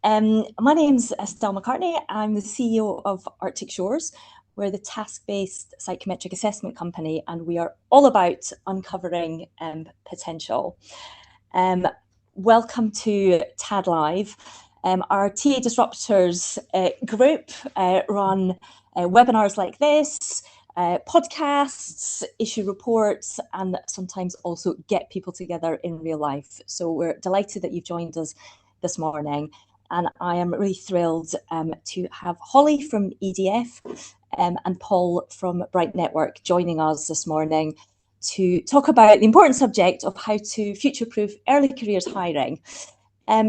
My name's Estelle McCartney. I'm the CEO of Arctic Shores. We're the task-based psychometric assessment company, and we are all about uncovering potential. Welcome to TAD Live. Our TA Disruptors group run webinars like this, podcasts, issue reports, and sometimes also get people together in real life. So we're delighted that you've joined us this morning. And I am really thrilled to have Hollie from EDF and Paul from Bright Network joining us this morning to talk about the important subject of how to future-proof early careers hiring.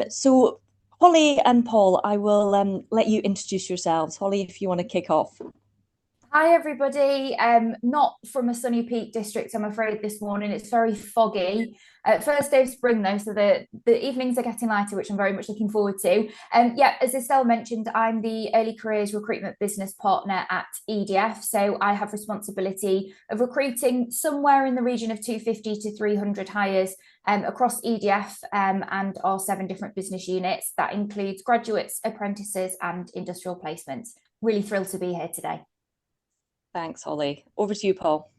So Hollie and Paul, I will let you introduce yourselves. Hollie, if you want to kick off. Hi everybody. Not from a sunny Peak District, I'm afraid, this morning. It's very foggy. First day of spring though, so the evenings are getting lighter, which I'm very much looking forward to. Yeah, as Estelle mentioned, I'm the Early Careers Recruitment Business Partner at EDF. So I have responsibility of recruiting somewhere in the region of 250 to 300 hires across EDF and our 7 different business units. That includes graduates, apprentices and industrial placements. Really thrilled to be here today. Thanks, Hollie. Over to you, Paul.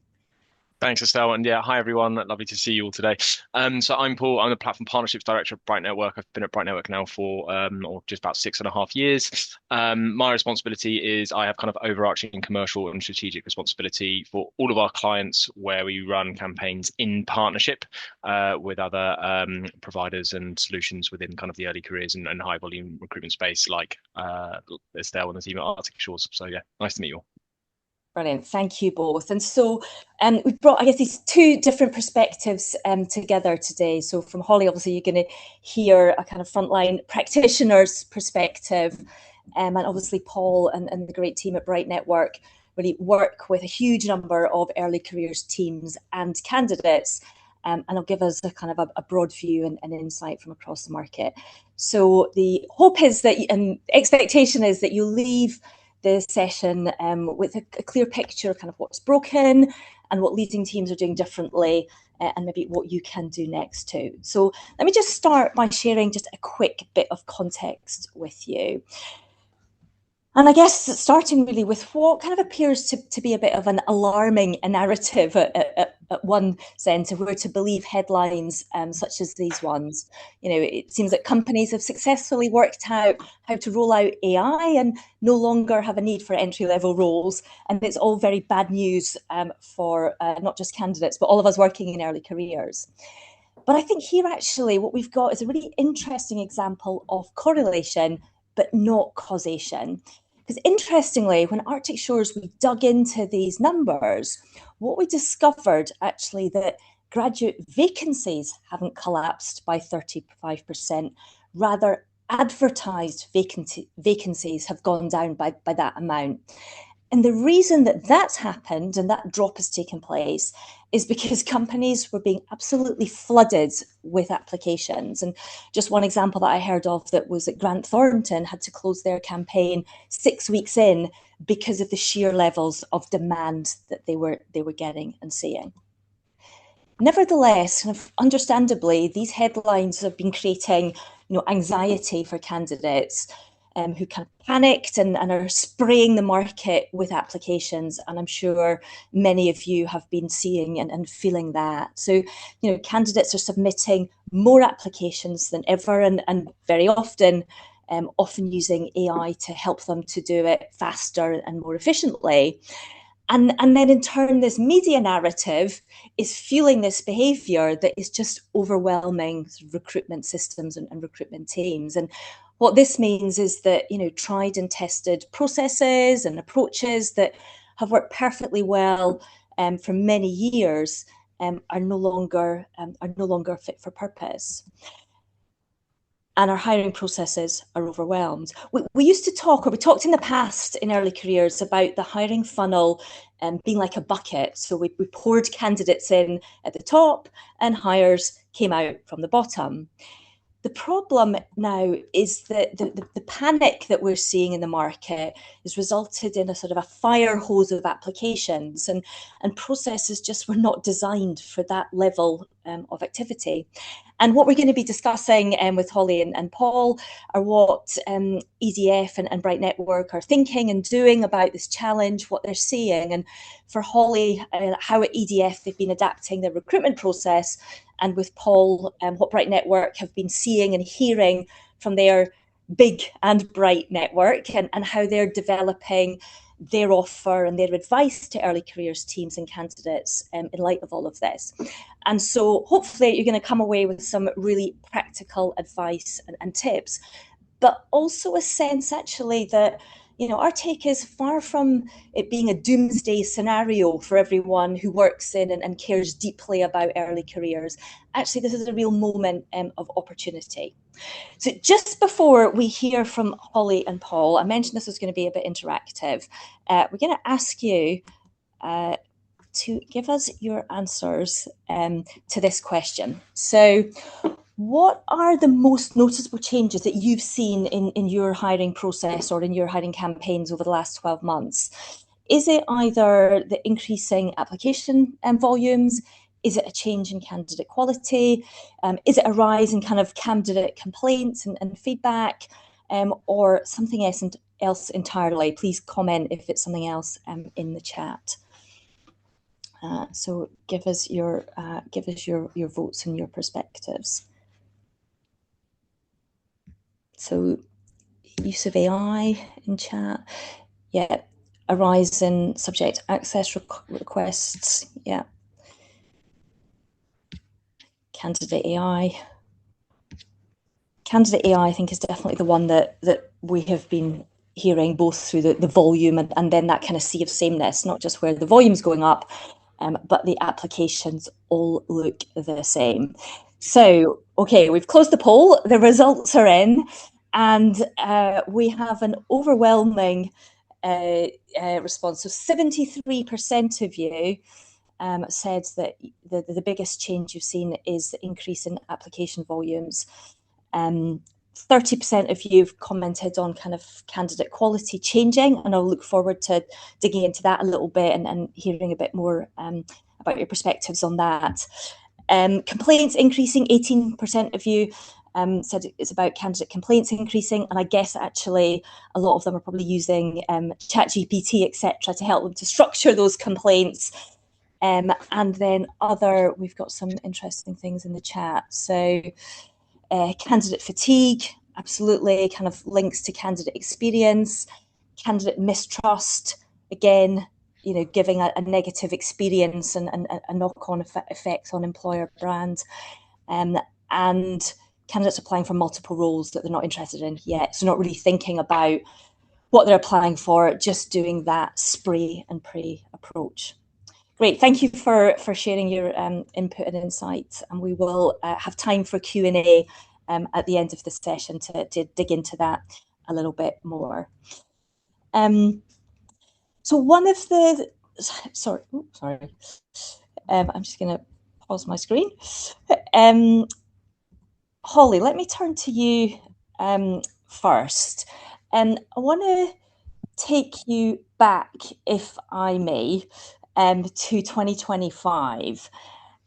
Thanks, Estelle. And yeah, hi everyone. Lovely to see you all today. So I'm Paul. I'm the Platform Partnerships Director at Bright Network. I've been at Bright Network now for or just about 6.5 years. My responsibility is I have kind of overarching commercial and strategic responsibility for all of our clients where we run campaigns in partnership with other providers and solutions within kind of the early careers and high volume recruitment space like Estelle and the team at Arctic Shores. So yeah, nice to meet you all. Brilliant. Thank you both. And so we've brought, I guess, these 2 different perspectives together today. So from Hollie, obviously, you're going to hear a kind of frontline practitioner's perspective. And obviously, Paul and the great team at Bright Network really work with a huge number of early careers teams and candidates. And it'll give us a kind of a broad view and insight from across the market. So the hope is that, and expectation is that you'll leave the session with a clear picture of kind of what's broken and what leading teams are doing differently and maybe what you can do next too. So let me just start by sharing just a quick bit of context with you. And I guess starting really with what kind of appears to be a bit of an alarming narrative at one sense, if we were to believe headlines such as these ones. You know, it seems that companies have successfully worked out how to roll out AI and no longer have a need for entry-level roles. And it's all very bad news for not just candidates, but all of us working in early careers. But I think here actually what we've got is a really interesting example of correlation, but not causation. Because interestingly, when Arctic Shores, we dug into these numbers, what we discovered actually that graduate vacancies haven't collapsed by 35%, rather advertised vacancies have gone down by that amount. And the reason that that's happened and that drop has taken place is because companies were being absolutely flooded with applications. And just one example that I heard of that was that Grant Thornton had to close their campaign 6 weeks in because of the sheer levels of demand that they were getting and seeing. Nevertheless, kind of understandably, these headlines have been creating, anxiety for candidates who kind of panicked and are spraying the market with applications. And I'm sure many of you have been seeing and feeling that. So, candidates are submitting more applications than ever and very often using AI to help them to do it faster and more efficiently. And then in turn, this media narrative is fueling this behavior that is just overwhelming recruitment systems and recruitment teams. And what this means is that, tried and tested processes and approaches that have worked perfectly well for many years are no longer fit for purpose. And our hiring processes are overwhelmed. We used to talk, or we talked in the past in early careers about the hiring funnel being like a bucket. So we poured candidates in at the top and hires came out from the bottom. The problem now is that the panic that we're seeing in the market has resulted in a sort of a fire hose of applications and processes just were not designed for that level of activity. And what we're going to be discussing with Hollie and Paul are what EDF and Bright Network are thinking and doing about this challenge, what they're seeing. And for Hollie, how at EDF they've been adapting their recruitment process, and with Paul, what Bright Network have been seeing and hearing from their big and bright network, and how they're developing their offer and their advice to early careers teams and candidates in light of all of this. And so hopefully you're going to come away with some really practical advice and tips, but also a sense actually that, you know, our take is far from it being a doomsday scenario for everyone who works in and cares deeply about early careers. Actually, this is a real moment of opportunity. So just before we hear from Hollie and Paul, I mentioned this was going to be a bit interactive. We're going to ask you to give us your answers to this question. So what are the most noticeable changes that you've seen in your hiring process or in your hiring campaigns over the last 12 months? Is it either the increasing application volumes? Is it a change in candidate quality? Is it a rise in kind of candidate complaints and feedback, or something else entirely? Please comment if it's something else in the chat. So give us your votes and your perspectives. So use of AI in chat, yeah. A rise in subject access requests, yeah. Candidate AI. Candidate AI, I think, is definitely the one that we have been hearing, both through the volume and then that kind of sea of sameness, not just where the volume's going up, but the applications all look the same. So, okay, we've closed the poll, the results are in, and we have an overwhelming response. So 73% of you said that the biggest change you've seen is the increase in application volumes. 30% of you have commented on kind of candidate quality changing, and I'll look forward to digging into that a little bit and hearing a bit more about your perspectives on that. Complaints increasing, 18% of you said it's about candidate complaints increasing, and I guess actually a lot of them are probably using ChatGPT, etc., to help them to structure those complaints. And then we've got some interesting things in the chat. So candidate fatigue, absolutely, kind of links to candidate experience. Candidate mistrust, again, you know, giving a negative experience and a knock-on effect on employer brand. And candidates applying for multiple roles that they're not interested in yet, so not really thinking about what they're applying for, just doing that spray and pray approach. Great, thank you for sharing your input and insights, and we will have time for Q&A at the end of the session to dig into that a little bit more. So one of the, sorry, I'm just going to pause my screen. Hollie, let me turn to you first. I want to take you back, if I may, to 2025.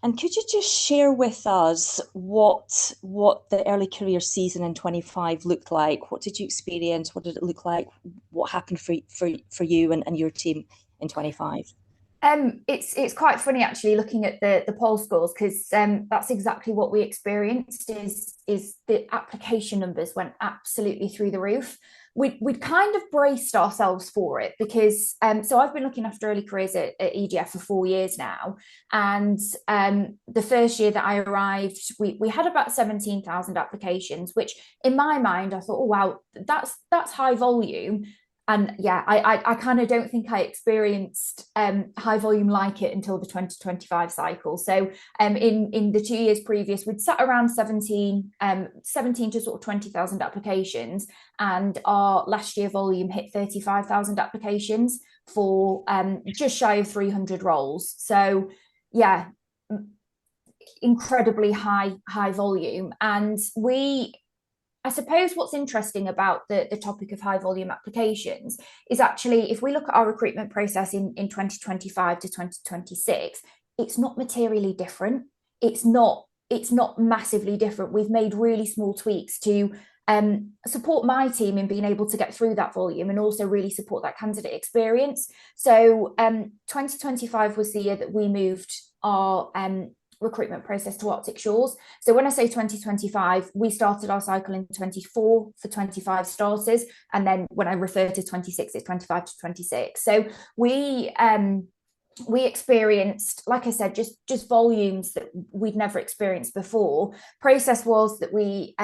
And could you just share with us what the early career season in 25 looked like? What did you experience? What did it look like? What happened for you and your team in 25? It's quite funny actually looking at the poll scores, because that's exactly what we experienced. Is the application numbers went absolutely through the roof. We'd kind of braced ourselves for it, because so I've been looking after early careers at EDF for 4 years now, and the first year that I arrived, we had about 17,000 applications, which in my mind I thought, oh wow, that's high volume. And yeah, I kind of don't think I experienced high volume like it until the 2025 cycle. So in the 2 years previous, we'd sat around 17 to sort of 20,000 applications, and our last year volume hit 35,000 applications for just shy of 300 roles. So yeah, incredibly high volume. And I suppose what's interesting about the topic of high volume applications is actually, if we look at our recruitment process in 2025 to 2026, it's not materially different. it's not massively different. We've made really small tweaks to support my team in being able to get through that volume and also really support that candidate experience. So 2025 was the year that we moved our recruitment process to Arctic shores. So when I say 2025, we started our cycle in 24 for 25 starters, and then when I refer to 26, it's 25 to 26. So we experienced, like I said, just volumes that we'd never experienced before. Process was that we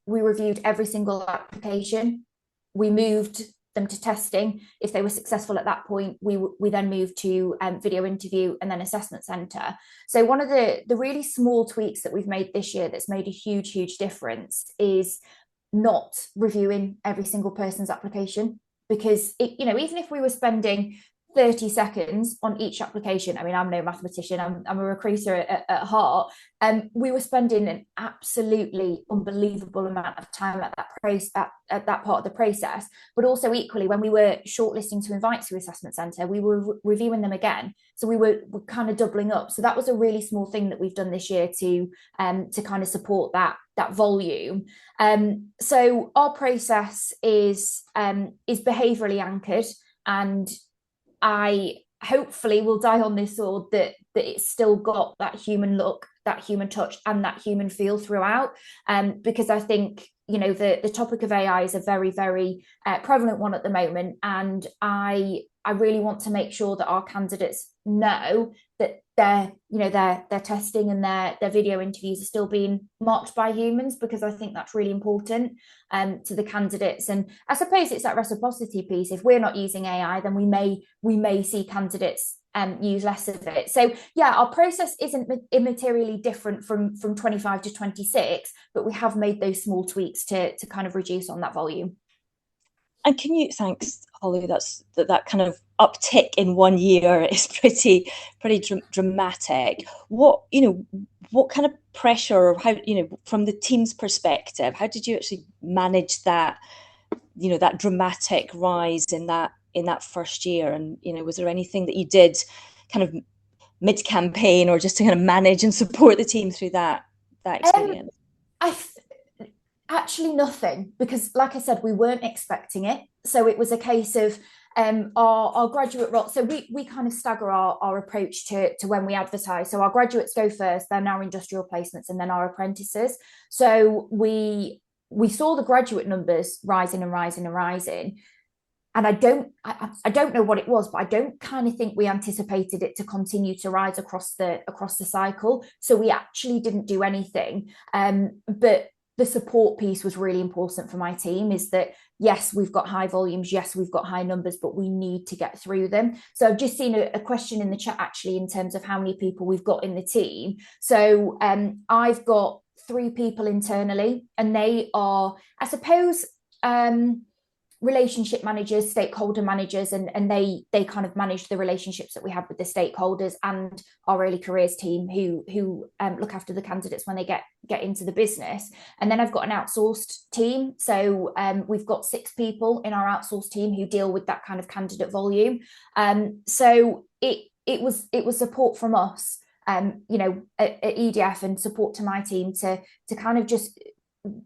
reviewed every single application. We moved them to testing. If they were successful at that point, we then moved to video interview and then assessment centre. So one of the really small tweaks that we've made this year that's made a huge difference is not reviewing every single person's application, because even if we were spending 30 seconds on each application. I mean, I'm no mathematician, I'm a recruiter at heart. We were spending an absolutely unbelievable amount of time at that part of the process. But also equally, when we were shortlisting to invite to assessment centre, we were reviewing them again. So we were kind of doubling up. So that was a really small thing that we've done this year to kind of support that volume. So our process is behaviourally anchored, and I hopefully will die on this sword that it's still got that human look, that human touch, and that human feel throughout. Because I think, the topic of AI is a very, very prevalent one at the moment, and I really want to make sure that our candidates know that their testing and their video interviews are still being marked by humans, because I think that's really important to the candidates. And I suppose it's that reciprocity piece. If we're not using AI, then we may see candidates use less of it. So yeah, our process isn't immaterially different from 25 to 26, but we have made those small tweaks to kind of reduce on that volume. And thanks, Hollie, that kind of uptick in 1 year is pretty dramatic. What kind of pressure, or how, from the team's perspective, how did you actually manage that, that dramatic rise in that first year? And, was there anything that you did kind of mid-campaign, or just to kind of manage and support the team through that experience? Actually nothing, because like I said, we weren't expecting it. So it was a case of our graduate role. So we kind of stagger our approach to when we advertise. So our graduates go first, then our industrial placements, and then our apprentices. So we saw the graduate numbers rising and rising and rising. And I don't know what it was, but I don't kind of think we anticipated it to continue to rise across the cycle. So we actually didn't do anything. But the support piece was really important for my team, is that, yes, we've got high volumes, yes, we've got high numbers, but we need to get through them. So I've just seen a question in the chat, actually, in terms of how many people we've got in the team. So I've got 3 people internally, and they are, I suppose, relationship managers, stakeholder managers, and they kind of manage the relationships that we have with the stakeholders, and our early careers team who look after the candidates when they get into the business. And then I've got an outsourced team. So we've got 6 people in our outsourced team who deal with that kind of candidate volume. So it was support from us, at EDF, and support to my team to kind of just,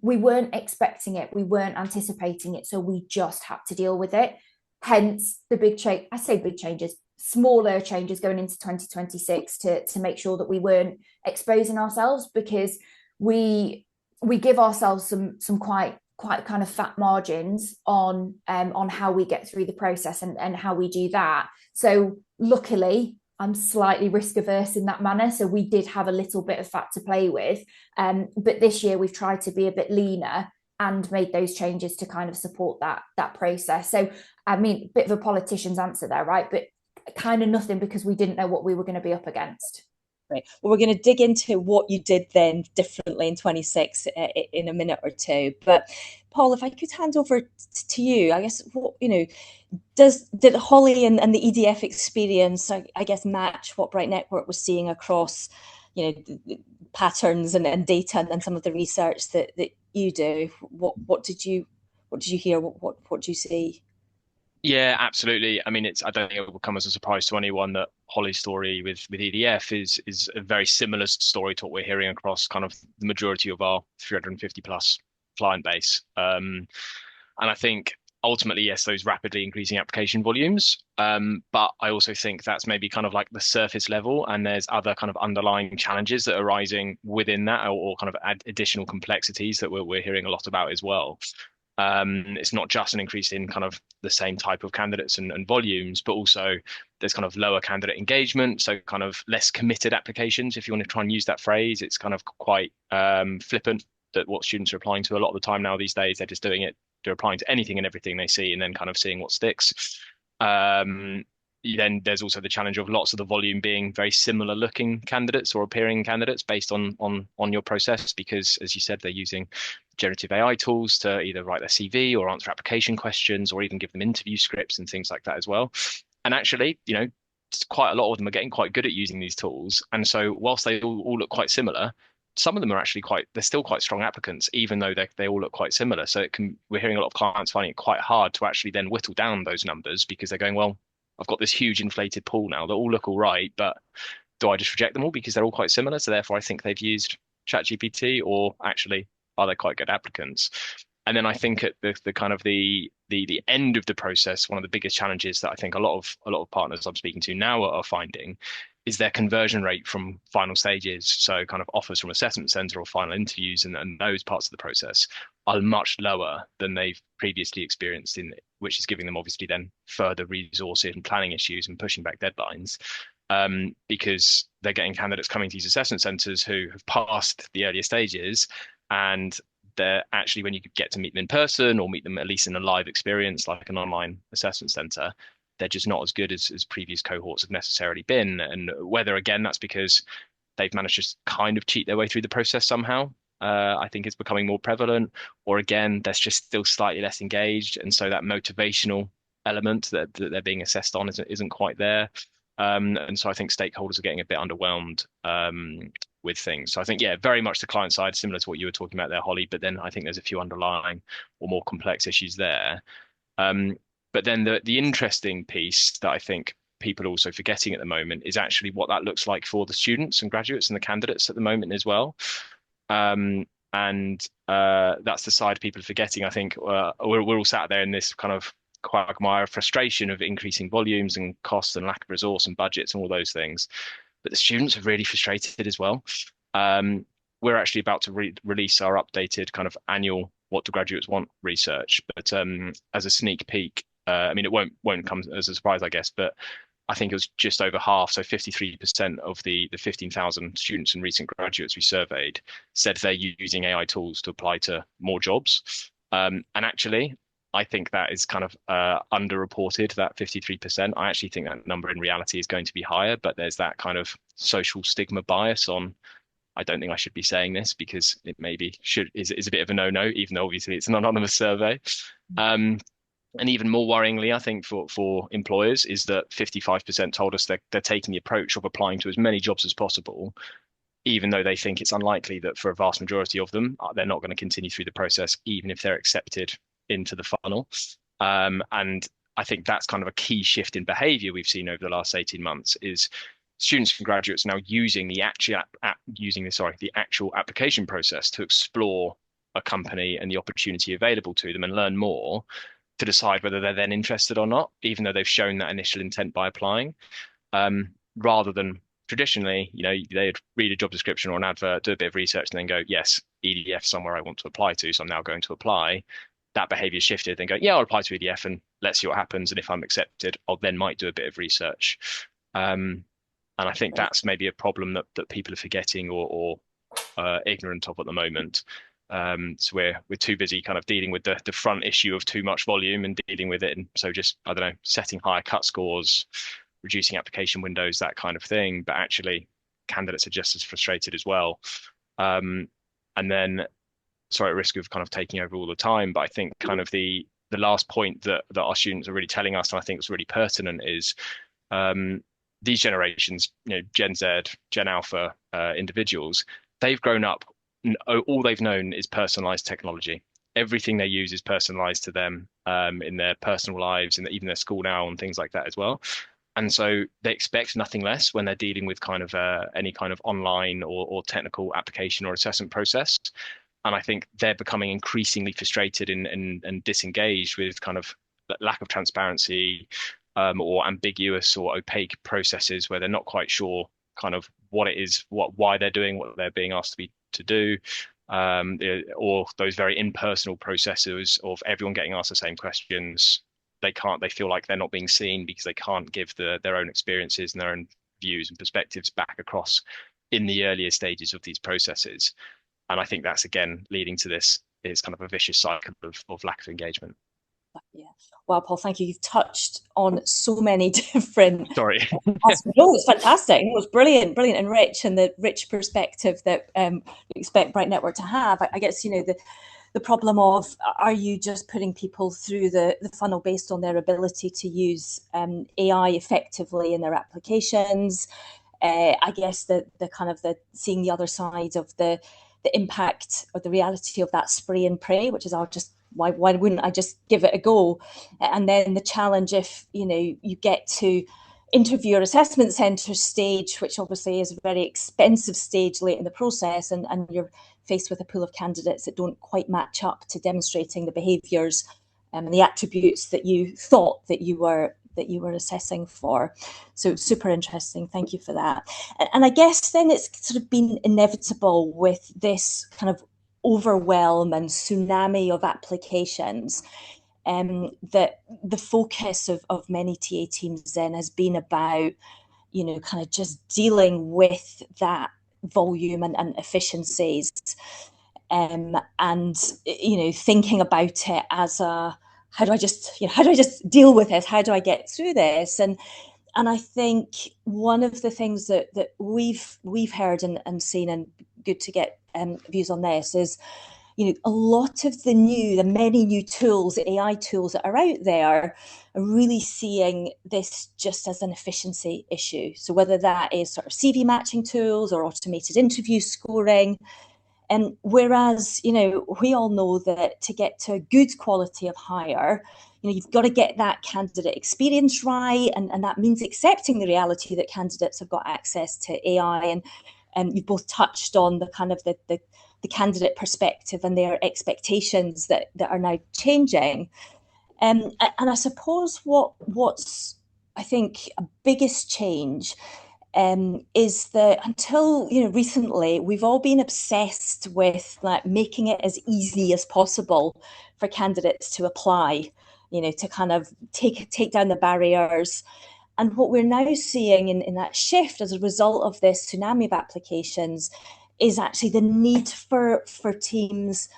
we weren't expecting it, we weren't anticipating it, so we just had to deal with it. Hence the big change. I say big changes, smaller changes going into 2026 to make sure that we weren't exposing ourselves, because we give ourselves some quite kind of fat margins on how we get through the process and how we do that. So luckily, I'm slightly risk averse in that manner, so we did have a little bit of fat to play with, but this year we've tried to be a bit leaner and made those changes to kind of support that process. So I mean, a bit of a politician's answer there, right? But kind of nothing, because we didn't know what we were going to be up against. Right. Well, we're going to dig into what you did then differently in 26 in a minute or two. But Paul, if I could hand over to you, I guess, what, did Hollie and the EDF experience, I guess, match what Bright Network was seeing across, patterns and data and some of the research that you do? What did you hear? What did you see? Yeah, absolutely. I mean, I don't think it will come as a surprise to anyone that Hollie's story with EDF is a very similar story to what we're hearing across kind of the majority of our 350 plus client base. And I think ultimately, yes, those rapidly increasing application volumes. But I also think that's maybe kind of like the surface level, and there's other kind of underlying challenges that are arising within that, or kind of additional complexities that we're hearing a lot about as well. It's not just an increase in kind of the same type of candidates and volumes, but also there's kind of lower candidate engagement, so kind of less committed applications, if you want to try and use that phrase. It's kind of quite flippant that what students are applying to a lot of the time now these days. They're just doing it. They're applying to anything and everything they see, and then kind of seeing what sticks. Um, then there's also the challenge of lots of the volume being very similar looking candidates or appearing candidates based on your process, because as you said, they're using generative AI tools to either write their CV or answer application questions or even give them interview scripts and things like that as well. And actually, quite a lot of them are getting quite good at using these tools. And so whilst they all look quite similar, some of them are actually they're still quite strong applicants, even though they all look quite similar. So we're hearing a lot of clients finding it quite hard to actually then whittle down those numbers, because they're going, well, I've got this huge inflated pool now that all look all right, but do I just reject them all because they're all quite similar? So therefore I think they've used ChatGPT, or actually are they quite good applicants? And then I think at the kind of the end of the process, one of the biggest challenges that I think a lot of partners I'm speaking to now are finding is their conversion rate from final stages. So kind of offers from assessment center or final interviews and those parts of the process are much lower than they've previously experienced, which is giving them obviously then further resources and planning issues and pushing back deadlines. Because they're getting candidates coming to these assessment centers who have passed the earlier stages, and they're actually, when you get to meet them in person or meet them at least in a live experience like an online assessment center, they're just not as good as previous cohorts have necessarily been. And whether, again, that's because they've managed to kind of cheat their way through the process somehow, I think is becoming more prevalent, or again, they're just still slightly less engaged. And so that motivational element that they're being assessed on isn't quite there. And so I think stakeholders are getting a bit underwhelmed with things. So I think, yeah, very much the client side, similar to what you were talking about there, Hollie. But then I think there's a few underlying or more complex issues there. But then the interesting piece that I think people are also forgetting at the moment is actually what that looks like for the students and graduates and the candidates at the moment as well. And that's the side people are forgetting. I think we're all sat there in this kind of quagmire of frustration of increasing volumes and costs and lack of resource and budgets and all those things. But the students are really frustrated as well. We're actually about to release our updated kind of annual What Do Graduates Want research. But as a sneak peek, I mean, it won't come as a surprise, I guess, but I think it was just over half, so 53% of the 15,000 students and recent graduates we surveyed said they're using AI tools to apply to more jobs. And actually, I think that is kind of underreported, that 53%. I actually think that number in reality is going to be higher, but there's that kind of social stigma bias on, I don't think I should be saying this because it maybe is a bit of a no-no, even though obviously it's an anonymous survey. And even more worryingly, I think for employers is that 55% told us they're taking the approach of applying to as many jobs as possible, even though they think it's unlikely that for a vast majority of them, they're not going to continue through the process, even if they're accepted into the funnel. And I think that's kind of a key shift in behavior we've seen over the last 18 months is students and graduates now using the actual application process to explore a company and the opportunity available to them and learn more to decide whether they're then interested or not, even though they've shown that initial intent by applying, rather than traditionally, they'd read a job description or an advert, do a bit of research, and then go, yes, EDF somewhere I want to apply to, so I'm now going to apply. That behavior shifted, then go, yeah, I'll apply to EDF and let's see what happens. And if I'm accepted, I'll then might do a bit of research. And I think that's maybe a problem that people are forgetting or ignorant of at the moment. So we're too busy kind of dealing with the front issue of too much volume and dealing with it. And so just, I don't know, setting higher cut scores, reducing application windows, that kind of thing. But actually, candidates are just as frustrated as well. And then, sorry, at risk of kind of taking over all the time, but I think kind of the last point that our students are really telling us, and I think it's really pertinent, is these generations, Gen Z, Gen Alpha individuals, they've grown up, all they've known is personalized technology. everything they use is personalized to them, in their personal lives and even their school now and things like that as well. And so they expect nothing less when they're dealing with kind of any kind of online or technical application or assessment process. And I think they're becoming increasingly frustrated and disengaged with kind of lack of transparency, or ambiguous or opaque processes where they're not quite sure kind of what it is, why they're doing what they're being asked to do, or those very impersonal processes of everyone getting asked the same questions. They feel like they're not being seen because they can't give their own experiences and their own views and perspectives back across in the earlier stages of these processes. And I think that's again leading to this is kind of a vicious cycle of lack of engagement. Yeah. Wow, Paul, thank you. You've touched on so many different Sorry. No, it's fantastic. It was brilliant and rich, and the rich perspective that we expect Bright Network to have. I guess, the problem of, are you just putting people through the funnel based on their ability to use AI effectively in their applications? I guess the kind of the seeing the other side of the impact or the reality of that spray and pray, which is, why wouldn't I just give it a go? And then the challenge if you get to interview or assessment centre stage, which obviously is a very expensive stage late in the process, and you're faced with a pool of candidates that don't quite match up to demonstrating the behaviours and the attributes that you thought that you were assessing for. So super interesting. Thank you for that. And I guess then it's sort of been inevitable with this kind of overwhelm and tsunami of applications, that the focus of many TA teams then has been about, kind of just dealing with that volume and efficiencies, and thinking about it as a, how do I just deal with this? How do I get through this? And I think one of the things that we've heard and seen, and good to get views on this, is a lot of the many new tools, AI tools that are out there, are really seeing this just as an efficiency issue. So whether that is sort of CV matching tools or automated interview scoring, and whereas we all know that to get to a good quality of hire, you've got to get that candidate experience right, and that means accepting the reality that candidates have got access to AI, and you've both touched on the kind of the candidate perspective and their expectations that are now changing. And I suppose what's I think a biggest change is that until recently, we've all been obsessed with like making it as easy as possible for candidates to apply, to kind of take down the barriers. And what we're now seeing in that shift as a result of this tsunami of applications is actually the need for teams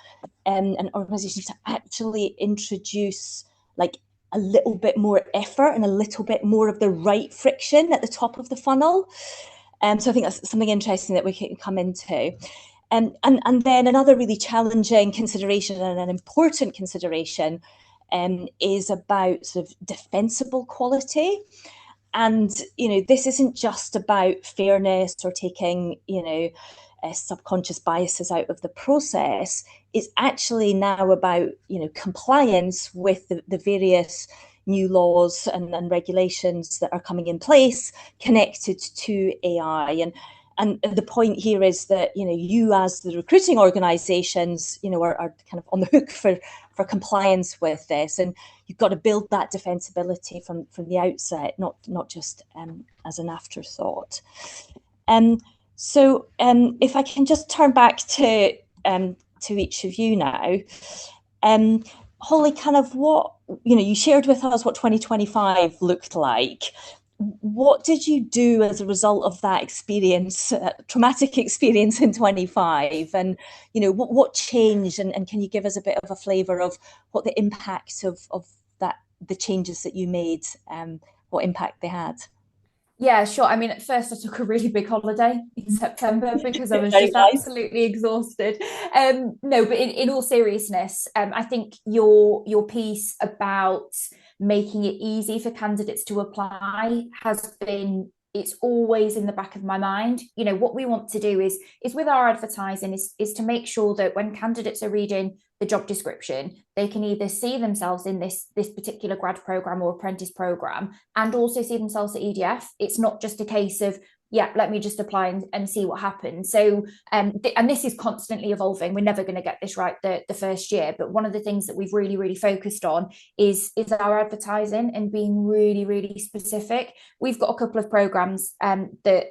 and organizations to actually introduce like a little bit more effort and a little bit more of the right friction at the top of the funnel. So I think that's something interesting that we can come into. And then another really challenging consideration and an important consideration is about sort of defensible quality. And, this isn't just about fairness or taking, subconscious biases out of the process. It's actually now about, compliance with the various new laws and regulations that are coming in place connected to AI. And the point here is that, you as the recruiting organizations, are kind of on the hook for compliance with this. And you've got to build that defensibility from the outset, not just as an afterthought. So if I can just turn back to each of you now. Hollie, kind of what, you shared with us what 2025 looked like. What did you do as a result of that experience, traumatic experience in 25? And, what changed? And can you give us a bit of a flavour of what the impact of that, the changes that you made, what impact they had? Yeah, sure. I mean, at first I took a really big holiday in September because I was just absolutely exhausted. No, but in all seriousness, I think your piece about making it easy for candidates to apply has been it's always in the back of my mind. You know, what we want to do is with our advertising is to make sure that when candidates are reading the job description, they can either see themselves in this particular grad program or apprentice program, and also see themselves at EDF. It's not just a case of, yeah, let me just apply and see what happens. So, and this is constantly evolving. We're never going to get this right the first year. But one of the things that we've really, really focused on is our advertising and being really, really specific. We've got a couple of programs that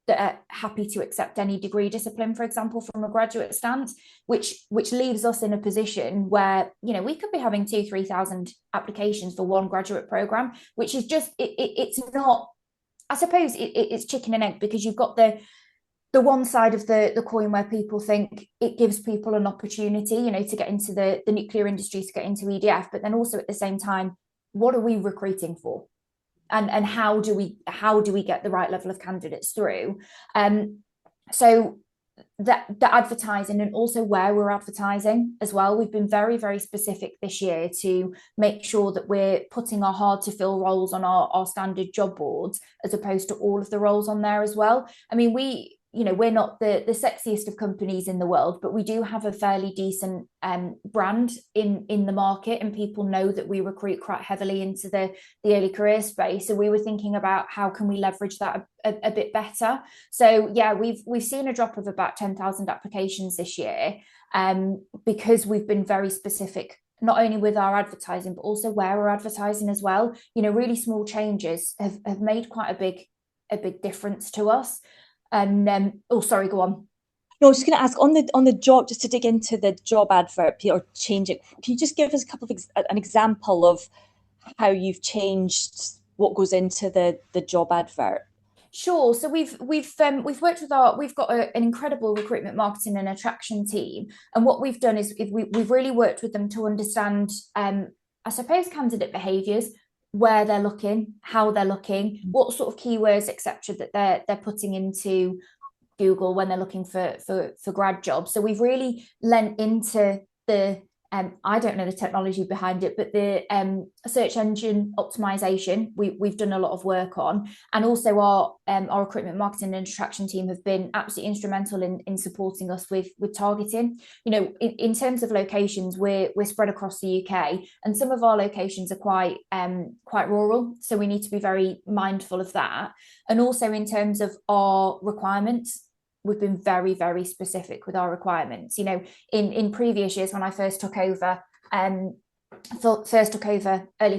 are happy to accept any degree discipline, for example, from a graduate stance, which leaves us in a position where, you know, we could be having 2,000-3,000 applications for one graduate program, which is just, it's not, I suppose it's chicken and egg, because you've got the one side of the coin where people think it gives people an opportunity, you know, to get into the nuclear industry, to get into EDF, but then also at the same time, what are we recruiting for? And how do we get the right level of candidates through? So the advertising, and also where we're advertising as well. We've been very, very specific this year to make sure that we're putting our hard to fill roles on our standard job boards, as opposed to all of the roles on there as well. I mean, we're not the sexiest of companies in the world, but we do have a fairly decent brand in the market, and people know that we recruit quite heavily into the early career space. So we were thinking about how can we leverage that a bit better. So yeah, we've seen a drop of about 10,000 applications this year, because we've been very specific, not only with our advertising, but also where we're advertising as well. You know, really small changes have made quite a big difference to us. And sorry, go on. No, I was just going to ask on the job, just to dig into the job advert or change it. Can you just give us an example of how you've changed what goes into the job advert? Sure. So we've worked with we've got an incredible recruitment, marketing and attraction team, and what we've done is we've really worked with them to understand, I suppose, candidate behaviours, where they're looking, how they're looking, what sort of keywords, etc., that they're putting into Google when they're looking for grad jobs. So we've really lent into the I don't know the technology behind it, but the search engine optimization we've done a lot of work on, and also our recruitment, marketing and attraction team have been absolutely instrumental in supporting us with targeting. You know, in terms of locations, we're spread across the UK, and some of our locations are quite rural, so we need to be very mindful of that. And also in terms of our requirements, we've been very, very specific with our requirements. You know, in previous years, when I first took over early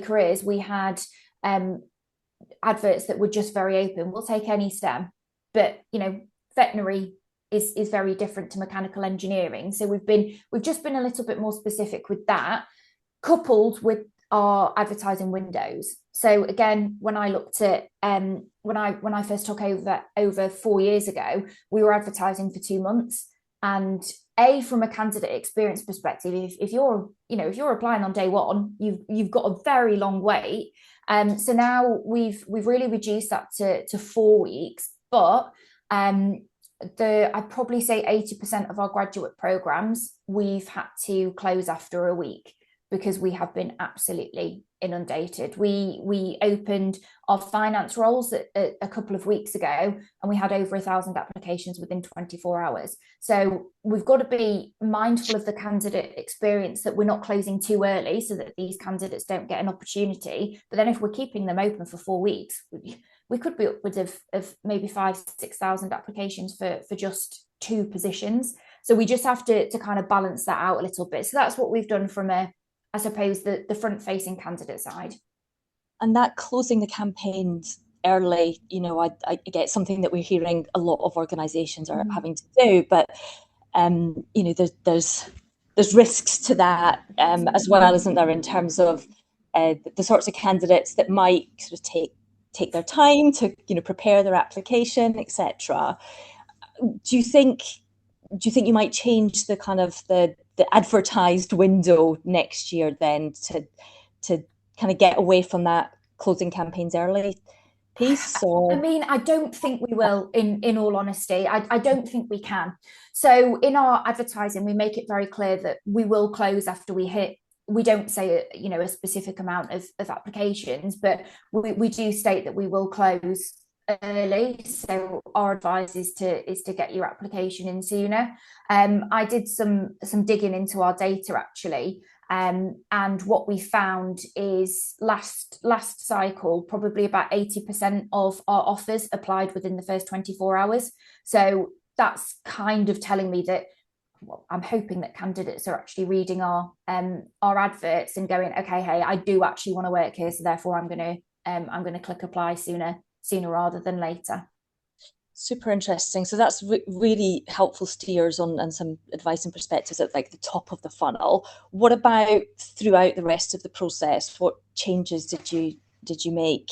careers, we had adverts that were just very open. We'll take any STEM, but you know, veterinary is very different to mechanical engineering. So we've just been a little bit more specific with that, coupled with our advertising windows. So again, when I looked at when I first took over 4 years ago, we were advertising for 2 months. And from a candidate experience perspective, if you're applying on day one, you've got a very long wait. So now we've really reduced that to 4 weeks. But I'd probably say 80% of our graduate programs we've had to close after a week, because we have been absolutely inundated. We opened our finance roles a couple of weeks ago, and we had over 1,000 applications within 24 hours. So we've got to be mindful of the candidate experience, that we're not closing too early so that these candidates don't get an opportunity. But then if we're keeping them open for 4 weeks, we could be upwards of maybe 5,000-6,000 applications for just 2 positions. So we just have to kind of balance that out a little bit. So that's what we've done from I suppose the front-facing candidate side. And that closing the campaigns early, you know, I get something that we're hearing a lot of organisations are having to do, but you know, there's risks to that as well, isn't there, in terms of the sorts of candidates that might sort of take their time to, you know, prepare their application, etc. Do you think you might change the kind of the advertised window next year then to kind of get away from that closing campaigns early piece? Or? I mean, I don't think we will, in all honesty. I don't think we can. So in our advertising, we make it very clear that we will close after we don't say a specific amount of applications, but we do state that we will close early, so our advice is to get your application in sooner. I did some digging into our data actually, and what we found is last cycle probably about 80% of our offers applied within the first 24 hours. So that's kind of telling me that, well, I'm hoping that candidates are actually reading our adverts and going, okay, hey, I do actually want to work here, so therefore I'm going to click apply sooner rather than later. Super interesting. So that's really helpful steers on and some advice and perspectives at like the top of the funnel. What about throughout the rest of the process? What changes did you make?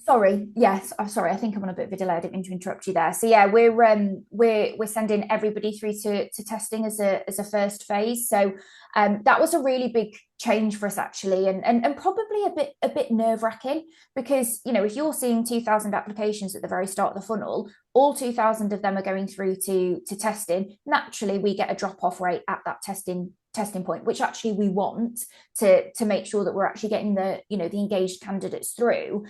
Sorry, yes, I'm sorry. I think I'm on a bit of a delay. I didn't mean to interrupt you there. So yeah, we're sending everybody through to testing as a first phase. So that was a really big change for us actually, and probably a bit nerve-wracking, because if you're seeing 2,000 applications at the very start of the funnel, all 2,000 of them are going through to testing. Naturally, we get a drop-off rate at that testing point, which actually we want to make sure that we're actually getting the engaged candidates through.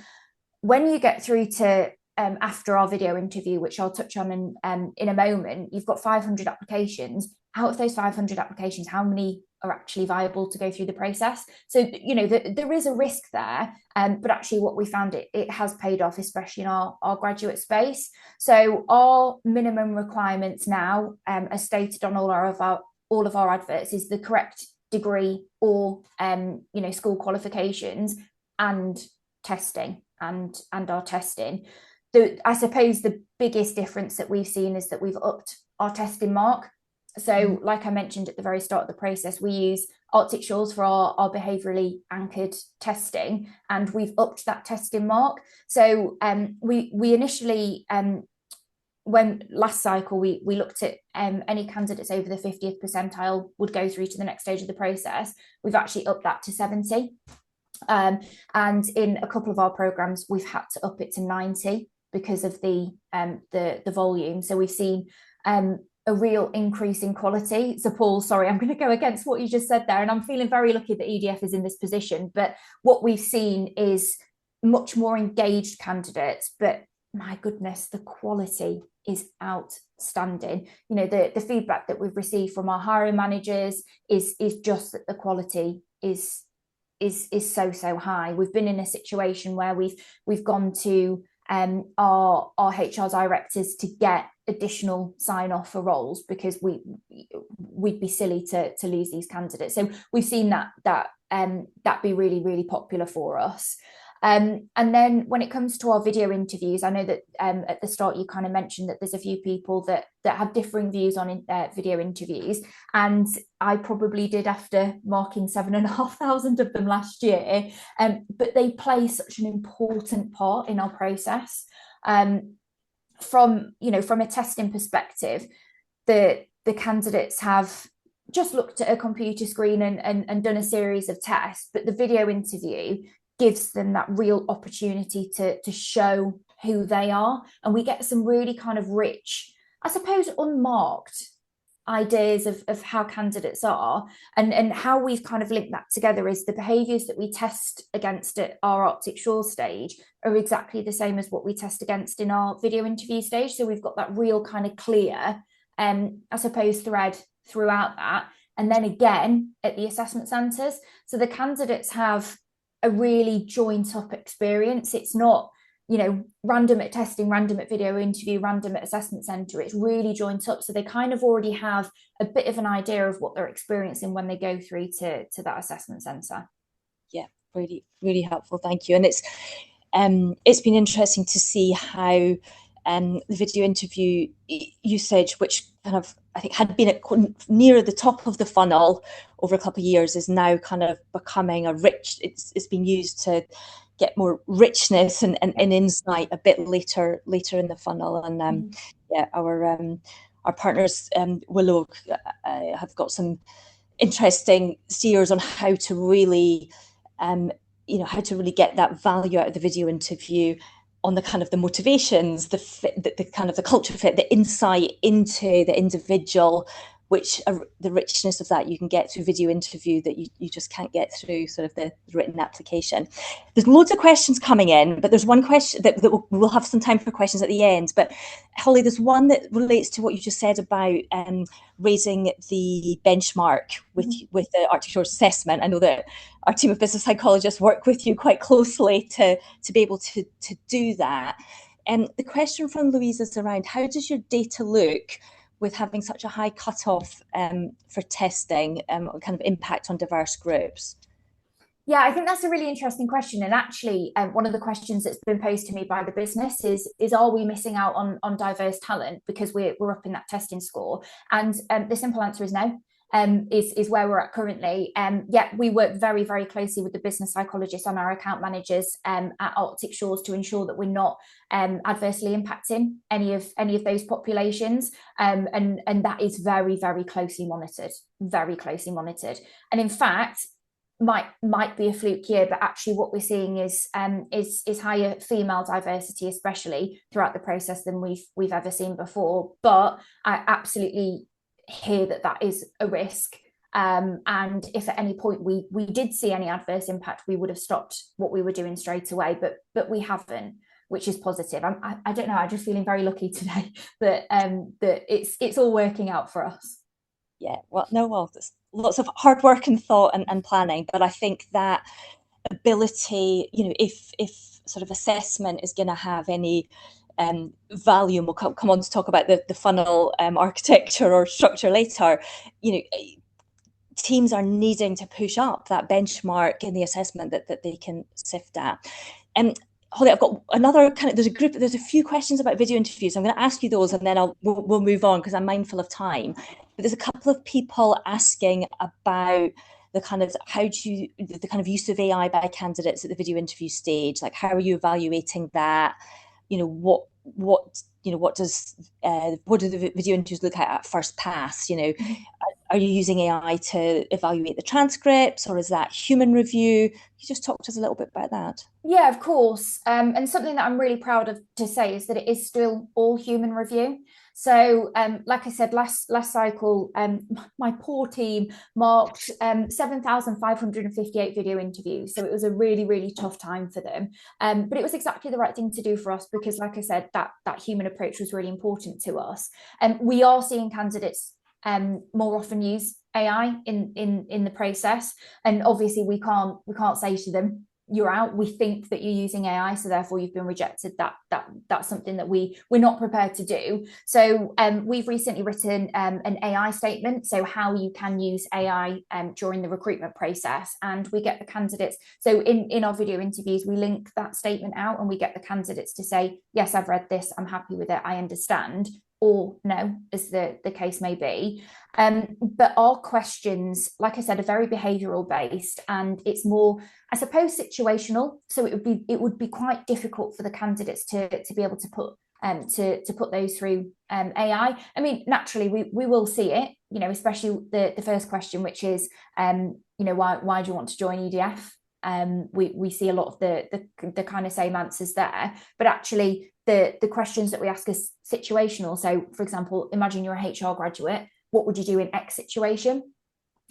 When you get through to after our video interview, which I'll touch on in a moment, you've got 500 applications. Out of those 500 applications, how many are actually viable to go through the process? So there is a risk there, but actually what we found, it has paid off, especially in our graduate space. So our minimum requirements now, as stated on all of our adverts, is the correct degree or school qualifications and testing. And our testing. I suppose the biggest difference that we've seen is that we've upped our testing mark. So like I mentioned at the very start of the process, we use Arctic Shores for our behaviourally anchored testing, and we've upped that testing mark. So we initially, when last cycle, we looked at any candidates over the 50th percentile would go through to the next stage of the process. We've actually upped that to 70. And in a couple of our programs, we've had to up it to 90 because of the volume. So we've seen a real increase in quality. So Paul, sorry, I'm going to go against what you just said there, and I'm feeling very lucky that EDF is in this position. But what we've seen is much more engaged candidates, but my goodness, the quality is outstanding. The feedback that we've received from our hiring managers is just that the quality is so high. We've been in a situation where we've gone to our HR directors to get additional sign off for roles, because we'd be silly to lose these candidates. So we've seen that be really, really popular for us. And then when it comes to our video interviews, I know that at the start you kind of mentioned that there's a few people that have differing views on video interviews, and I probably did after marking 7,500 of them last year, but they play such an important part in our process. From a testing perspective, the candidates have just looked at a computer screen and done a series of tests, but the video interview gives them that real opportunity to show who they are. And we get some really kind of rich, I suppose, unmarked ideas of how candidates are. And how we've kind of linked that together is the behaviours that we test against at our Arctic Shore stage are exactly the same as what we test against in our video interview stage. So we've got that real kind of clear, I suppose, thread throughout that. And then again at the assessment centres. So the candidates have a really joint up experience. It's not, random at testing, random at video interview, random at assessment centre. It's really joint up. So they kind of already have a bit of an idea of what they're experiencing when they go through to that assessment centre. Yeah, really, really helpful. Thank you. And it's been interesting to see how the video interview usage, which kind of I think had been at near the top of the funnel over a couple of years, is now kind of becoming a rich. It's been used to get more richness and insight a bit later in the funnel. And our partners Willow have got some interesting steers on how to really get that value out of the video interview on the kind of the motivations, the fit, the kind of the culture fit, the insight into the individual, which the richness of that you can get through video interview that you just can't get through sort of the written application. There's loads of questions coming in, but there's one question that we'll have some time for questions at the end. But Hollie, there's one that relates to what you just said about raising the benchmark with the Arctic Shores assessment. I know that our team of business psychologists work with you quite closely to be able to do that. And the question from Louise is around, how does your data look with having such a high cutoff for testing, kind of impact on diverse groups? Yeah, I think that's a really interesting question. And actually, one of the questions that's been posed to me by the business is are we missing out on diverse talent because we're up in that testing score? And the simple answer is no. Is where we're at currently. Yet we work very, very closely with the business psychologists and our account managers at Arctic Shores to ensure that we're not adversely impacting any of those populations. And that is very, very closely monitored, And in fact, might be a fluke here, but actually what we're seeing is higher female diversity, especially throughout the process, than we've ever seen before. But I absolutely hear that is a risk, and if at any point we did see any adverse impact, we would have stopped what we were doing straight away, but we haven't, which is positive. I don't know, I'm just feeling very lucky today that it's all working out for us. Yeah, well, there's lots of hard work and thought and planning, but I think that ability, if sort of assessment is going to have any value, and we'll come on to talk about the funnel architecture or structure later, teams are needing to push up that benchmark in the assessment that they can sift at. And Hollie, I've got another there's a few questions about video interviews. I'm going to ask you those and then we'll move on because I'm mindful of time. But there's a couple of people asking about the kind of use of AI by candidates at the video interview stage. Like, how are you evaluating that? What do the video interviews look at first pass? Are you using AI to evaluate the transcripts, or is that human review? Can you just talk to us a little bit about that? Yeah, of course. And something that I'm really proud of to say is that it is still all human review. So, like I said, last cycle, my poor team marked 7,558 video interviews. So it was a really, really tough time for them. But it was exactly the right thing to do for us because, like I said, that human approach was really important to us. And we are seeing candidates more often use AI in the process. And obviously we can't say to them, you're out, we think that you're using AI, so therefore you've been rejected. That's something that we're not prepared to do. So we've recently written an AI statement, so how you can use AI during the recruitment process, and we get the candidates. So in our video interviews, we link that statement out and we get the candidates to say, yes, I've read this, I'm happy with it, I understand, or no, as the case may be. But our questions, like I said, are very behavioural based, and it's more, I suppose, situational. So it would be quite difficult for the candidates to be able to put those through AI. I mean, naturally, we will see it, especially the first question, which is, why do you want to join EDF? We see a lot of the kind of same answers there, but actually the questions that we ask is situational. So, for example, imagine you're a HR graduate. What would you do in X situation?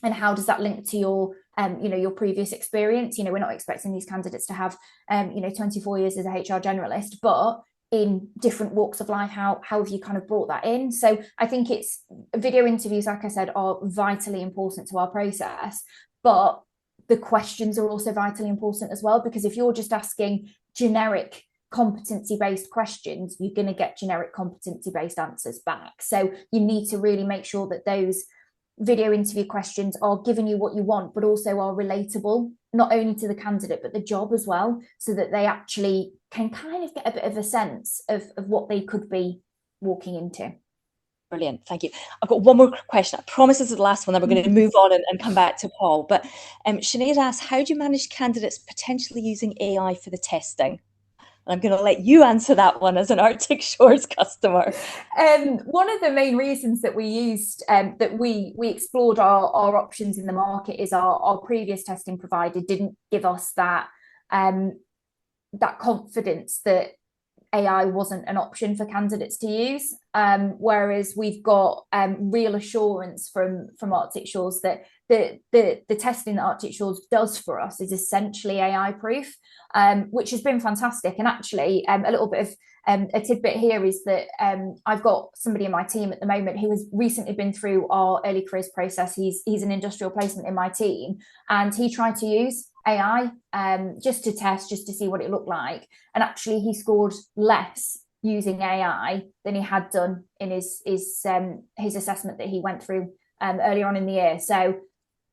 And how does that link to your your previous experience? We're not expecting these candidates to have 24 years as a HR generalist, but in different walks of life, how have you kind of brought that in? So I think it's video interviews, like I said, are vitally important to our process, but the questions are also vitally important as well, because if you're just asking generic competency-based questions, you're going to get generic competency-based answers back. So you need to really make sure that those video interview questions are giving you what you want, but also are relatable, not only to the candidate, but the job as well, so that they actually can kind of get a bit of a sense of what they could be walking into. Brilliant, thank you. I've got one more question. I promise this is the last one, then we're going to move on and come back to Paul. But Sinead asks, how do you manage candidates potentially using AI for the testing? And I'm going to let you answer that one as an Arctic Shores customer. One of the main reasons that we used, that we explored our options in the market is our previous testing provider didn't give us that confidence that AI wasn't an option for candidates to use. Whereas we've got real assurance from Arctic Shores that the testing that Arctic Shores does for us is essentially AI proof, which has been fantastic. And actually, a little bit of a tidbit here is that I've got somebody in my team at the moment who has recently been through our early careers process. He's an industrial placement in my team, and he tried to use AI just to test, just to see what it looked like. And actually, he scored less using AI than he had done in his assessment that he went through earlier on in the year. So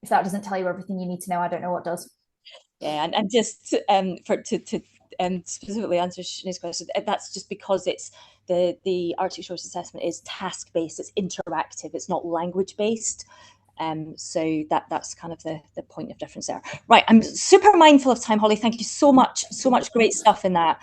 if that doesn't tell you everything you need to know, I don't know what does. Yeah, and just for to specifically answer Sinead's question, that's just because it's the Arctic Shores assessment is task based, it's interactive, it's not language based. So that's kind of the point of difference there. Right, I'm super mindful of time, Hollie. Thank you so much great stuff in that.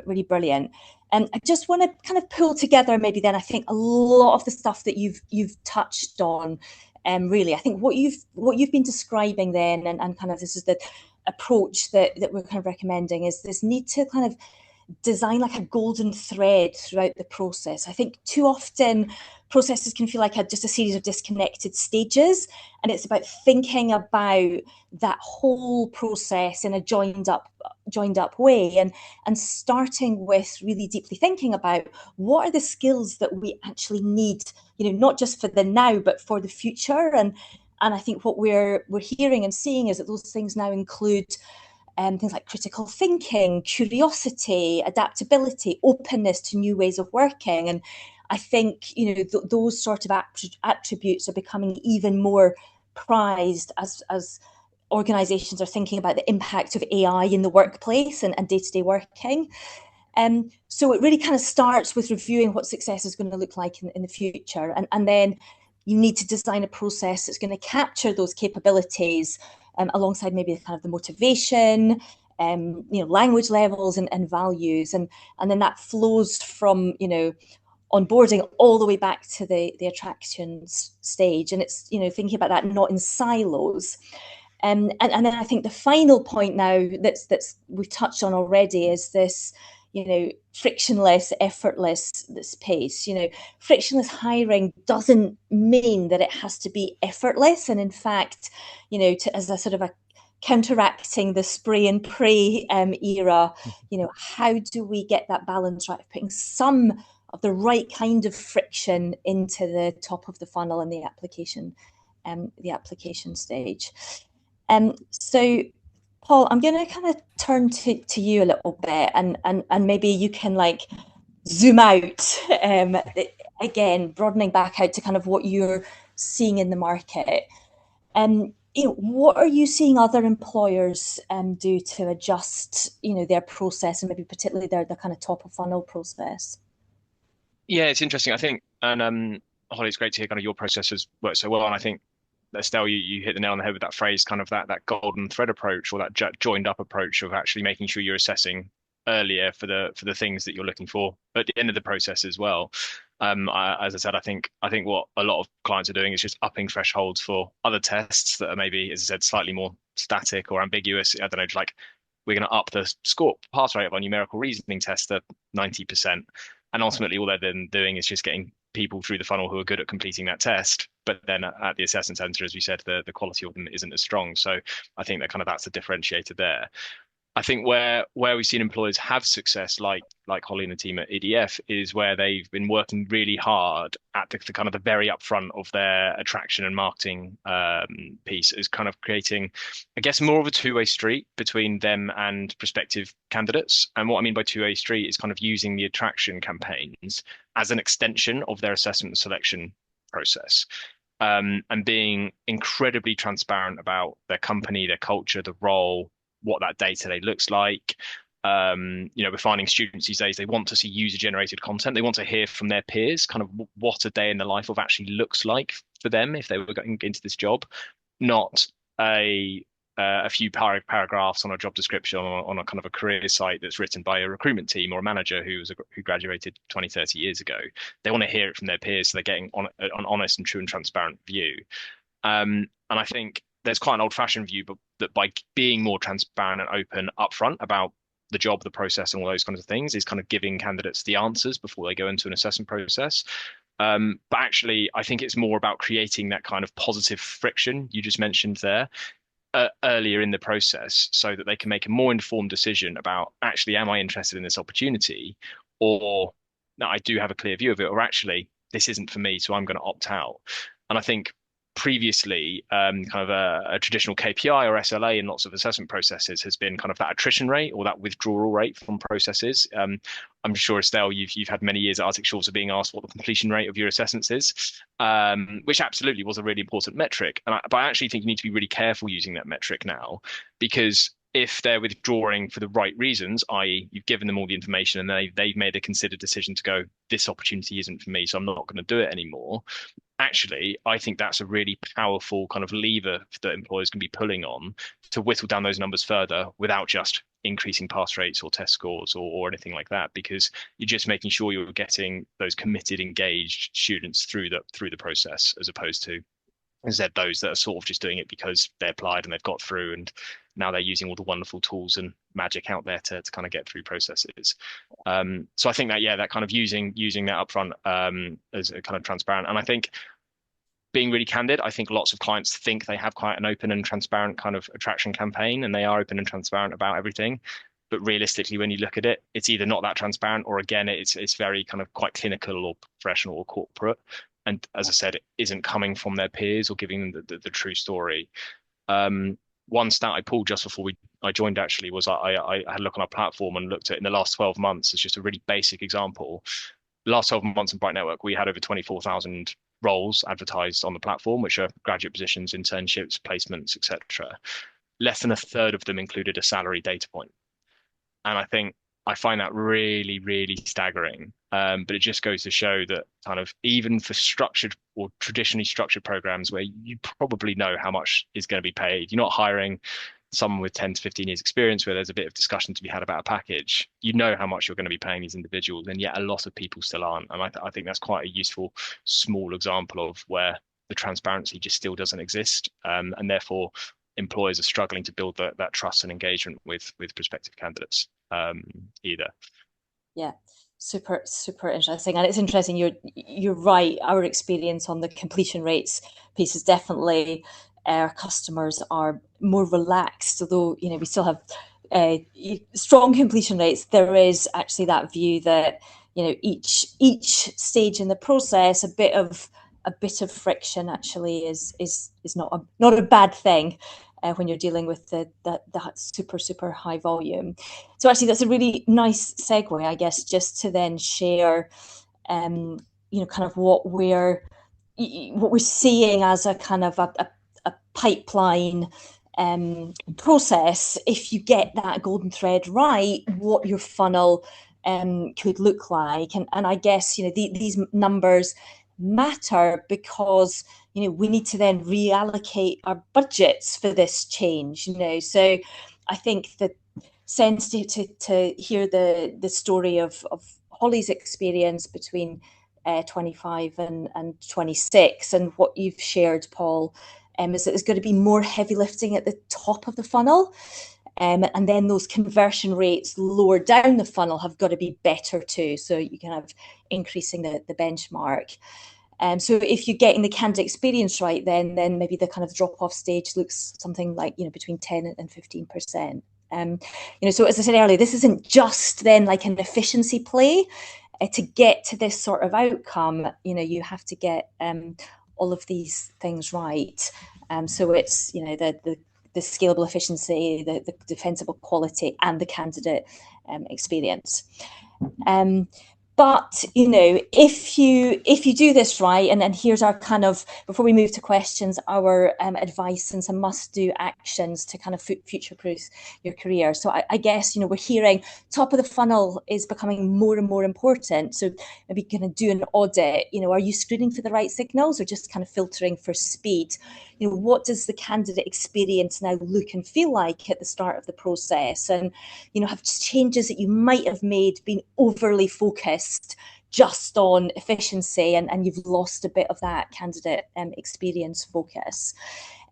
Really brilliant. And I just want to kind of pull together maybe then I think a lot of the stuff that you've touched on. Really, I think what you've been describing then, and kind of this is the approach that we're kind of recommending, is this need to kind of design like a golden thread throughout the process. I think too often processes can feel like just a series of disconnected stages, and it's about thinking about that whole process in a joined up way, and starting with really deeply thinking about what are the skills that we actually need, not just for the now but for the future. And I think what we're hearing and seeing is that those things now include things like critical thinking, curiosity, adaptability, openness to new ways of working. And I think, those sort of attributes are becoming even more prized as organizations are thinking about the impact of AI in the workplace and day-to-day working. So it really kind of starts with reviewing what success is going to look like in the future. And then you need to design a process that's going to capture those capabilities alongside maybe kind of the motivation, language levels and values. And then that flows from, onboarding all the way back to the attractions stage. And it's, thinking about that not in silos. And then I think the final point now that's we've touched on already is this, frictionless, effortless pace. Frictionless hiring doesn't mean that it has to be effortless. And in fact, as a sort of a counteracting the spray and pray era, how do we get that balance right, putting some of the right kind of friction into the top of the funnel and the application stage. So Paul, I'm going to kind of turn to you a little bit, and maybe you can zoom out again, broadening back out to kind of what you're seeing in the market. What are you seeing other employers do to adjust, their process, and maybe particularly their kind of top of funnel process? Yeah, it's interesting. I think, and Hollie, it's great to hear kind of your process has worked so well. And I think, Estelle, you hit the nail on the head with that phrase, kind of that golden thread approach, or that joined up approach of actually making sure you're assessing earlier for the things that you're looking for at the end of the process as well. As I said, I think what a lot of clients are doing is just upping thresholds for other tests that are maybe, as I said, slightly more static or ambiguous. I don't know, like we're going to up the score pass rate of our numerical reasoning test to 90%. And ultimately, all they're then doing is just getting people through the funnel who are good at completing that test. But then at the assessment center, as we said, the quality of them isn't as strong. So I think that's the differentiator there. I think where we've seen employers have success, like Hollie and the team at EDF, is where they've been working really hard at the kind of the very upfront of their attraction and marketing piece, is kind of creating, I guess, more of a two-way street between them and prospective candidates. And what I mean by two-way street is kind of using the attraction campaigns as an extension of their assessment and selection process. And being incredibly transparent about their company, their culture, the role, what that day-to-day looks like. We're finding students these days, they want to see user-generated content. They want to hear from their peers, kind of what a day in the life of actually looks like for them if they were going into this job, not a few paragraphs on a job description on a kind of a career site that's written by a recruitment team or a manager who graduated 20, 30 years ago. They want to hear it from their peers, so they're getting an honest and true and transparent view. And I think there's quite an old-fashioned view, but that by being more transparent and open upfront about the job, the process, and all those kinds of things, is kind of giving candidates the answers before they go into an assessment process. But actually, I think it's more about creating that kind of positive friction you just mentioned there earlier in the process, so that they can make a more informed decision about, actually, am I interested in this opportunity, or no, I do have a clear view of it, or actually this isn't for me, so I'm going to opt out. And I think previously, kind of a traditional KPI or SLA in lots of assessment processes has been kind of that attrition rate or that withdrawal rate from processes. I'm sure, Estelle, you've had many years at Arctic Shores of being asked what the completion rate of your assessments is, which absolutely was a really important metric. But I actually think you need to be really careful using that metric now, because if they're withdrawing for the right reasons, i.e., you've given them all the information and they've made a considered decision to go, this opportunity isn't for me, so I'm not going to do it anymore. Actually, I think that's a really powerful kind of lever that employers can be pulling on to whittle down those numbers further without just increasing pass rates or test scores or anything like that, because you're just making sure you're getting those committed, engaged students through the process, as opposed to, as I said, those that are sort of just doing it because they applied and they've got through, and now they're using all the wonderful tools and magic out there to kind of get through processes. So I think that, yeah, that kind of using that upfront as a kind of transparent. And I think, being really candid, I think lots of clients think they have quite an open and transparent kind of attraction campaign, and they are open and transparent about everything. But realistically, when you look at it, it's either not that transparent, or again, it's very kind of quite clinical or professional or corporate. And as I said, it isn't coming from their peers or giving them the true story. One stat I pulled just before I joined actually was I had a look on our platform and looked at, in the last 12 months, as just a really basic example. The last 12 months in Bright Network, we had over 24,000 roles advertised on the platform, which are graduate positions, internships, placements, etc. Less than a third of them included a salary data point. And I find that really, really staggering. But it just goes to show that kind of, even for structured or traditionally structured programs where you probably know how much is going to be paid, you're not hiring someone with 10 to 15 years experience where there's a bit of discussion to be had about a package. You know how much you're going to be paying these individuals, and yet a lot of people still aren't. And I think that's quite a useful small example of where the transparency just still doesn't exist, and therefore employers are struggling to build that trust and engagement with prospective candidates either. Yeah, super interesting. And it's interesting, you're right, our experience on the completion rates piece is definitely our customers are more relaxed, although we still have strong completion rates. There is actually that view that each stage in the process, a bit of friction actually is not a bad thing when you're dealing with that super high volume. So actually, that's a really nice segue, I guess, just to then share kind of what we're seeing as a kind of a pipeline process. If you get that golden thread right, what your funnel could look like. And I guess these numbers matter because we need to then reallocate our budgets for this change. So I think that sense to hear the story of Hollie's experience between 25 and 26, and what you've shared, Paul, is that there's going to be more heavy lifting at the top of the funnel, and then those conversion rates lower down the funnel have got to be better too, so you can have increasing the benchmark. So if you're getting the candidate experience right, then maybe the kind of drop-off stage looks something like between 10 and 15%. So as I said earlier, this isn't just then like an efficiency play. To get to this sort of outcome, you have to get all of these things right. So it's the scalable efficiency, the defensible quality, and the candidate experience. But if you do this right, and here's our kind of, before we move to questions, our advice and some must-do actions to kind of future-proof your career. So I guess we're hearing top of the funnel is becoming more and more important. So maybe going to do an audit. Are you screening for the right signals, or just kind of filtering for speed? What does the candidate experience now look and feel like at the start of the process? And have changes that you might have made been overly focused just on efficiency, and you've lost a bit of that candidate experience focus?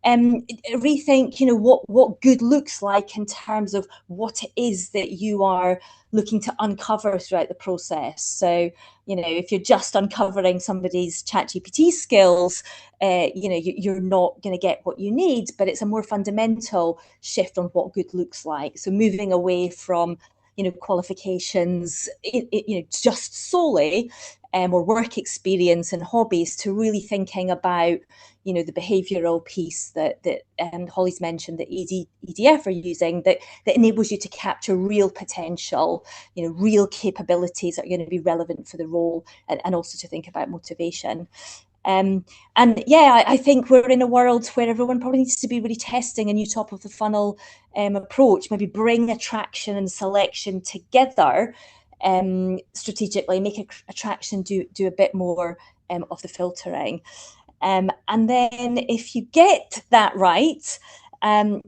rethink, what good looks like in terms of what it is that you are looking to uncover throughout the process. So, if you're just uncovering somebody's ChatGPT skills, you're not going to get what you need, but it's a more fundamental shift on what good looks like. So moving away from, qualifications, just solely, or work experience and hobbies, to really thinking about, the behavioural piece that Hollie's mentioned that EDF are using, that enables you to capture real potential, real capabilities that are going to be relevant for the role, and also to think about motivation. I think we're in a world where everyone probably needs to be really testing a new top of the funnel approach, maybe bring attraction and selection together strategically, make attraction do a bit more of the filtering. And then if you get that right,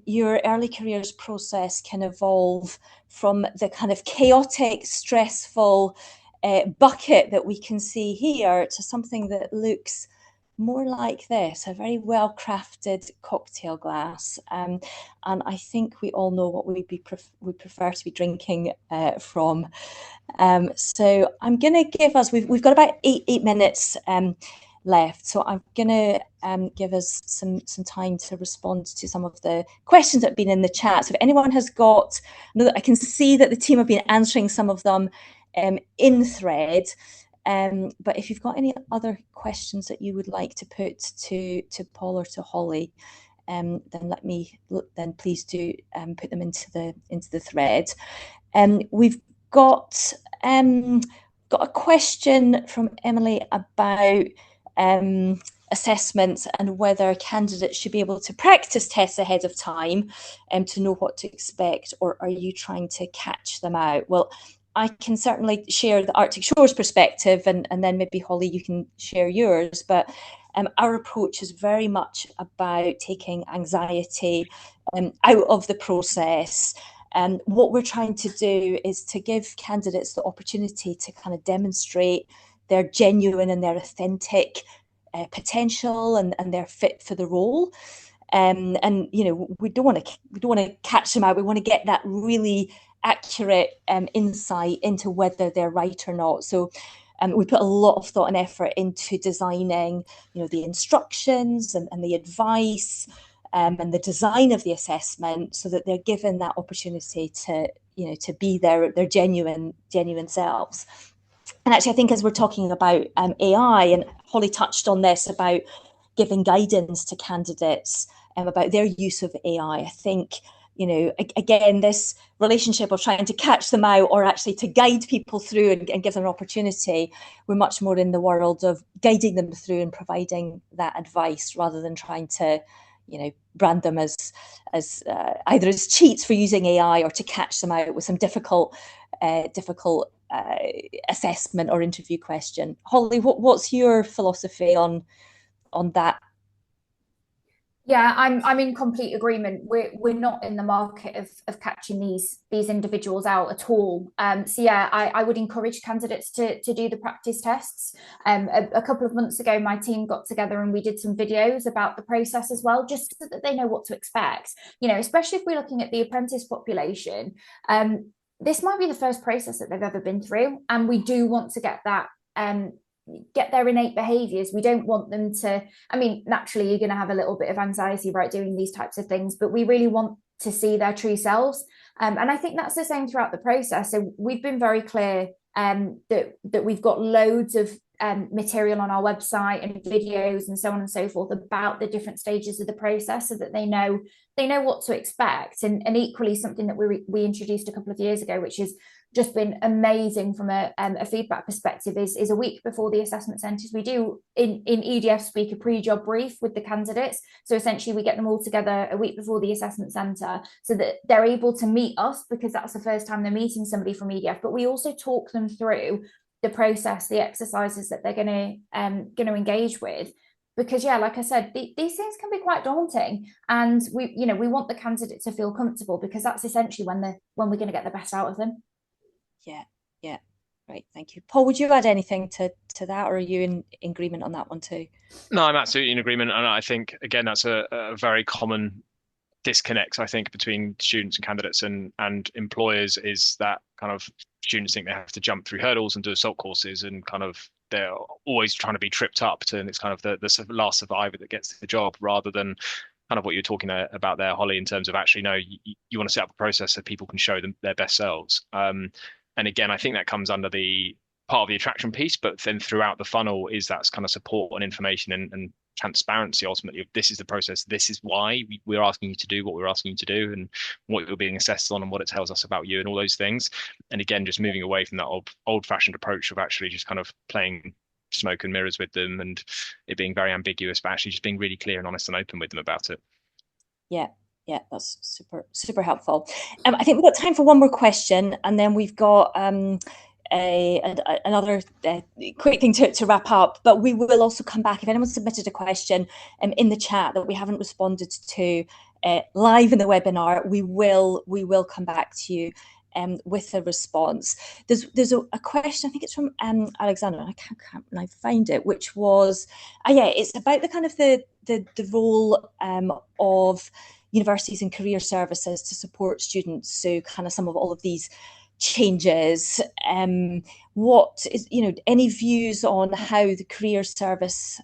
your early careers process can evolve from the kind of chaotic, stressful bucket that we can see here to something that looks more like this, a very well-crafted cocktail glass. And I think we all know what we prefer to be drinking from. So I'm going to give us, we've got about eight minutes left. So I'm going to give us some time to respond to some of the questions that have been in the chat. So if anyone has got, I can see that the team have been answering some of them in thread. But if you've got any other questions that you would like to put to Paul or to Hollie, then please do put them into the thread. We've got a question from Emily about assessments and whether candidates should be able to practice tests ahead of time to know what to expect, or are you trying to catch them out? Well, I can certainly share the Arctic Shores perspective, and then maybe Hollie, you can share yours. But our approach is very much about taking anxiety out of the process. And what we're trying to do is to give candidates the opportunity to kind of demonstrate their genuine and their authentic potential and their fit for the role. And we don't want to catch them out. We want to get that really accurate insight into whether they're right or not. So we put a lot of thought and effort into designing, the instructions and the advice and the design of the assessment, so that they're given that opportunity to be their genuine selves. And actually, I think as we're talking about AI, and Hollie touched on this about giving guidance to candidates about their use of AI, I think, again, this relationship of trying to catch them out or actually to guide people through and give them an opportunity, we're much more in the world of guiding them through and providing that advice, rather than trying to, brand them as either as cheats for using AI or to catch them out with some difficult assessment or interview question. Hollie, what's your philosophy on that? Yeah, I'm in complete agreement. We're not in the market of catching these individuals out at all. So yeah, I would encourage candidates to do the practice tests. A couple of months ago, my team got together and we did some videos about the process as well, just so that they know what to expect. Especially if we're looking at the apprentice population, this might be the first process that they've ever been through, and we do want to get that. Get their innate behaviors. We don't want them to, naturally you're going to have a little bit of anxiety about doing these types of things, but we really want to see their true selves. And I think that's the same throughout the process. So we've been very clear that we've got loads of material on our website and videos and so on and so forth about the different stages of the process, so that they know what to expect. And equally, something that we introduced a couple of years ago, which is just been amazing from a feedback perspective, is a week before the assessment centres, we do in EDF speak a pre-job brief with the candidates. So essentially we get them all together a week before the assessment centre, so that they're able to meet us, because that's the first time they're meeting somebody from EDF. But we also talk them through the process, the exercises that they're going to engage with. Because yeah, like I said, these things can be quite daunting, and we want the candidate to feel comfortable, because that's essentially when we're going to get the best out of them. Yeah. Great, thank you. Paul, would you add anything to that, or are you in agreement on that one too? No, I'm absolutely in agreement, and I think again that's a very common disconnect, I think, between students and candidates and employers, is that kind of students think they have to jump through hurdles and do assault courses, and kind of they're always trying to be tripped up to, and it's kind of the last survivor that gets the job, rather than kind of what you're talking about there, Hollie, in terms of actually, no, you want to set up a process so people can show them their best selves. And again, I think that comes under the part of the attraction piece, but then throughout the funnel is that kind of support and information and transparency, ultimately, of this is the process, this is why we're asking you to do what we're asking you to do, and what you're being assessed on, and what it tells us about you, and all those things. And again, just moving away from that old-fashioned approach of actually just kind of playing smoke and mirrors with them, and it being very ambiguous, but actually just being really clear and honest and open with them about it. Yeah, that's super helpful. I think we've got time for one more question, and then we've got another quick thing to wrap up. But we will also come back if anyone submitted a question in the chat that we haven't responded to live in the webinar. We will come back to you with a response. There's a question, I think it's from Alexander, and I can't find it, which was it's about the kind of the role of universities and career services to support students. So kind of some of all of these changes. What is, any views on how the career service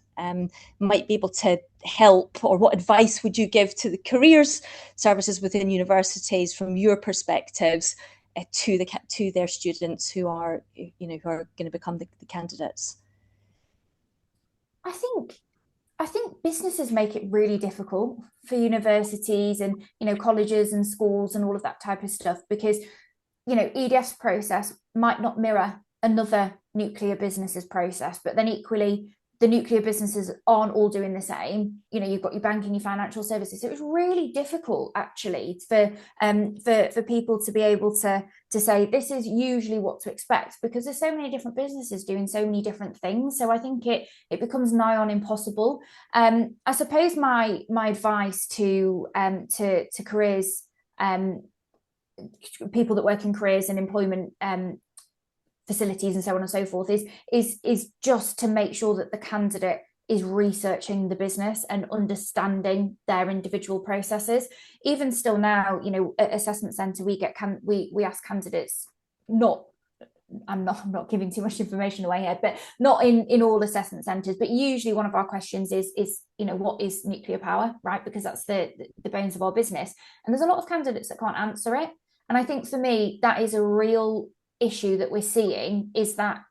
might be able to help, or what advice would you give to the careers services within universities from your perspectives to their students who are going to become the candidates? I think businesses make it really difficult for universities and colleges and schools and all of that type of stuff, because EDF's process might not mirror another nuclear business's process, but then equally the nuclear businesses aren't all doing the same. You've got your banking, your financial services. So it's really difficult actually for people to be able to say this is usually what to expect, because there's so many different businesses doing so many different things. So I think it becomes nigh on impossible. I suppose my advice to careers, people that work in careers and employment facilities and so on and so forth, is just to make sure that the candidate is researching the business and understanding their individual processes. Even still now, at assessment centre, we ask candidates, I'm not giving too much information away here, but not in all assessment centres, but usually one of our questions is what is nuclear power, right? Because that's the bones of our business. And there's a lot of candidates that can't answer it. And I think for me, that is a real issue that we're seeing, is that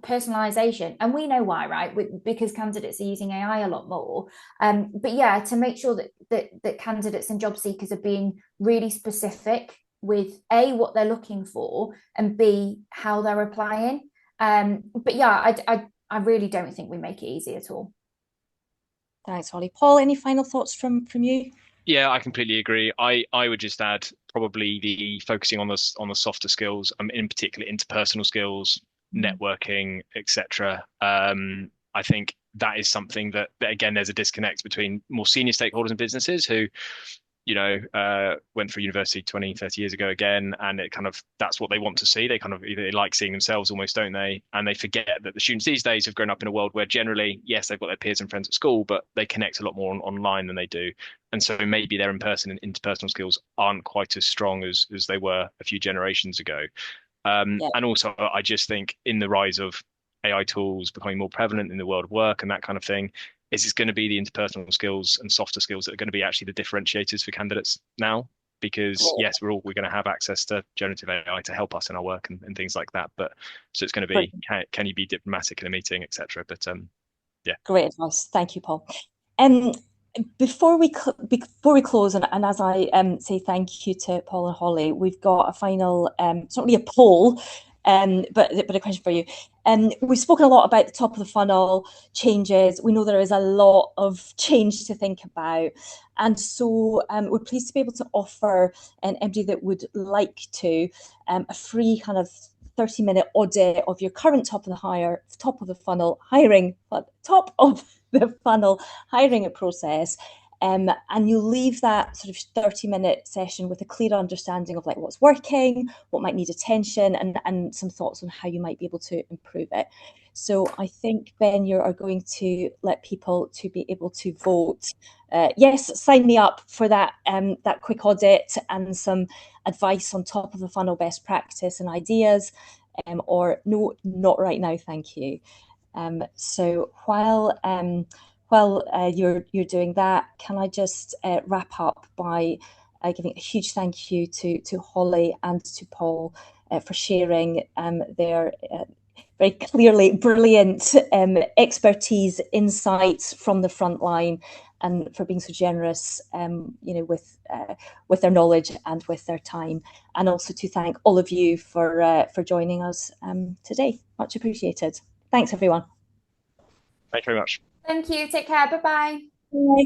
personalization. And we know why, right? Because candidates are using AI a lot more. But yeah, to make sure that candidates and job seekers are being really specific with A, what they're looking for, and B, how they're applying. But yeah, I really don't think we make it easy at all. Thanks, Hollie. Paul, any final thoughts from you? Yeah, I completely agree. I would just add probably the focusing on the softer skills, in particular interpersonal skills, networking, etc. I think that is something that again, there's a disconnect between more senior stakeholders in businesses who went through university 20, 30 years ago again, and it kind of, that's what they want to see. They kind of, they like seeing themselves almost, don't they? And they forget that the students these days have grown up in a world where generally, yes, they've got their peers and friends at school, but they connect a lot more online than they do. And so maybe their in-person and interpersonal skills aren't quite as strong as they were a few generations ago. And also, I just think in the rise of AI tools becoming more prevalent in the world of work and that kind of thing, is it's going to be the interpersonal skills and softer skills that are going to be actually the differentiators for candidates now. Because yes, we're going to have access to generative AI to help us in our work and things like that. But so it's going to be, can you be diplomatic in a meeting, etc. But yeah. Great advice. Thank you, Paul. Before we close, and as I say thank you to Paul and Hollie, we've got a final, it's not really a poll, but a question for you. We've spoken a lot about the top of the funnel changes. We know there is a lot of change to think about. And so we're pleased to be able to offer anybody that would like to a free kind of 30-minute audit of your current top of the funnel hiring process. And you'll leave that sort of 30-minute session with a clear understanding of like what's working, what might need attention, and some thoughts on how you might be able to improve it. So I think, Ben, you are going to let people to be able to vote. Yes, sign me up for that that quick audit and some advice on top of the funnel best practice and ideas, or no, not right now, thank you. So while you're doing that, can I just wrap up by giving a huge thank you to Hollie and to Paul for sharing their very clearly brilliant expertise, insights from the front line, and for being so generous, with their knowledge and with their time, and also to thank all of you for joining us today. Much appreciated. Thanks, everyone. Thank you very much. Thank you. Take care. Bye-bye. Bye.